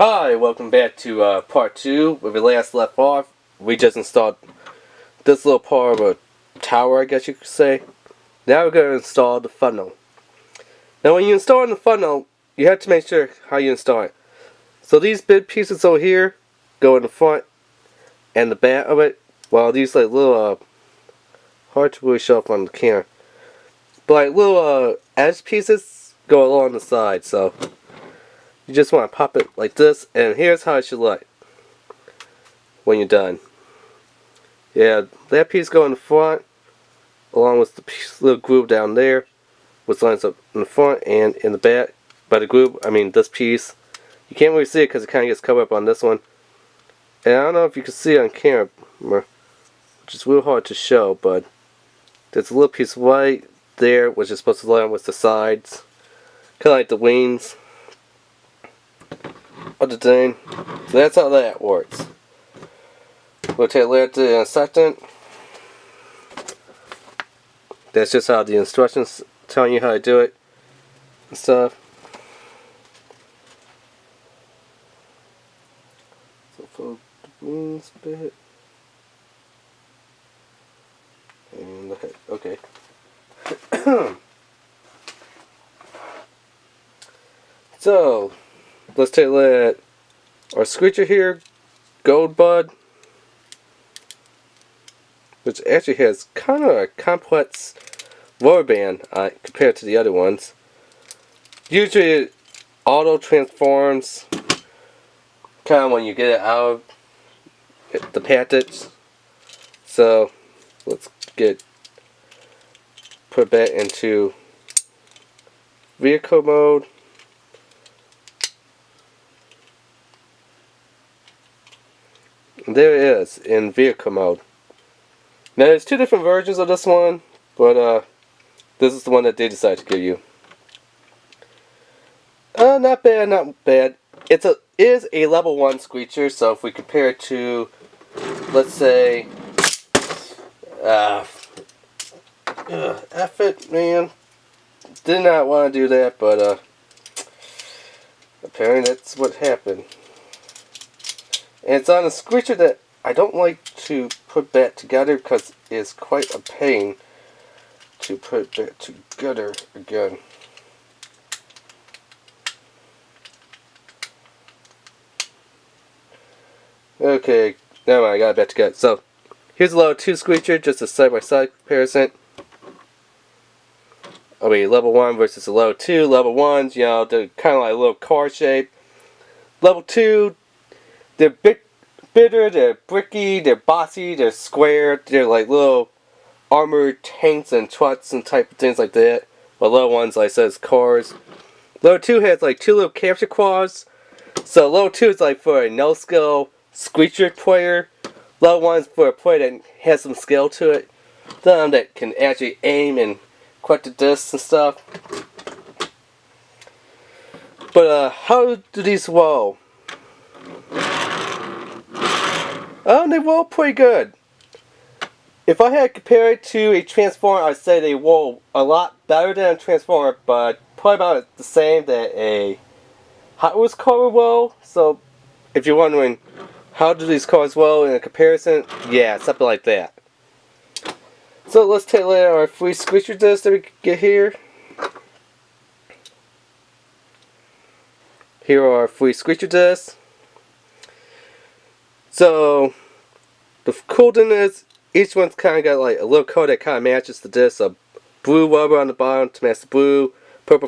Hi, welcome back to part 2. Where we last left off, we just installed this little part of a tower, I guess you could say. Now we're going to install the funnel. Now when you install the funnel, you have to make sure how you install it. So these big pieces over here go in the front and the back of it, while these like little, hard to really show up on the camera, but like little edge pieces go along the side, so you just want to pop it like this, and here's how it should look when you're done. Yeah, that piece go in the front, along with the little groove down there, which lines up in the front and in the back. By the groove, I mean this piece. You can't really see it because it kind of gets covered up on this one. And I don't know if you can see it on camera, which is real hard to show, but there's a little piece right there, which is supposed to line with the sides, kind of like the wings of the thing. So that's how that works. We'll take that in a second. That's just how the instructions telling you how to do it and stuff. So for the wings bit and the head. Okay. So let's take a look at our Screecher here, Gold Bud, which actually has kind of a complex rubber band compared to the other ones. Usually it auto transforms kind of when you get it out of the package. So let's put that into vehicle mode. There it is in vehicle mode. Now there's two different versions of this one, but this is the one that they decided to give you. Not bad, not bad. It is a level 1 Screecher, so if we compare it to, let's say, F it, man. Did not want to do that, but apparently that's what happened. And it's on a Screecher that I don't like to put back together because it's quite a pain to put back together again. Okay, now I got it back together. So here's a level 2 Screecher, just a side-by-side comparison. I mean, level 1 versus a level 2. Level 1s, you know, they're kind of like a little car shape. Level 2, they're bigger, they're bricky, they're bossy, they're square, they're like little armored tanks and trucks and type of things like that. But level 1's, like I said, is cars. Level 2 has like two little capture claws. So level 2 is like for a no-skill Screecher player. Level 1 is for a player that has some skill to it. Them that can actually aim and collect the discs and stuff. But how do these roll? They roll pretty good. If I had to compare it to a Transformer, I'd say they roll a lot better than a Transformer, but probably about the same that a Hot Wheels car would roll. So if you're wondering how do these cars roll in a comparison, yeah, something like that. So let's take a look at our free Screecher discs that we can get here. Here are our free Screecher discs. So the cool thing is each one's kind of got like a little coat that kind of matches the disc. A blue rubber on the bottom to match the blue, purple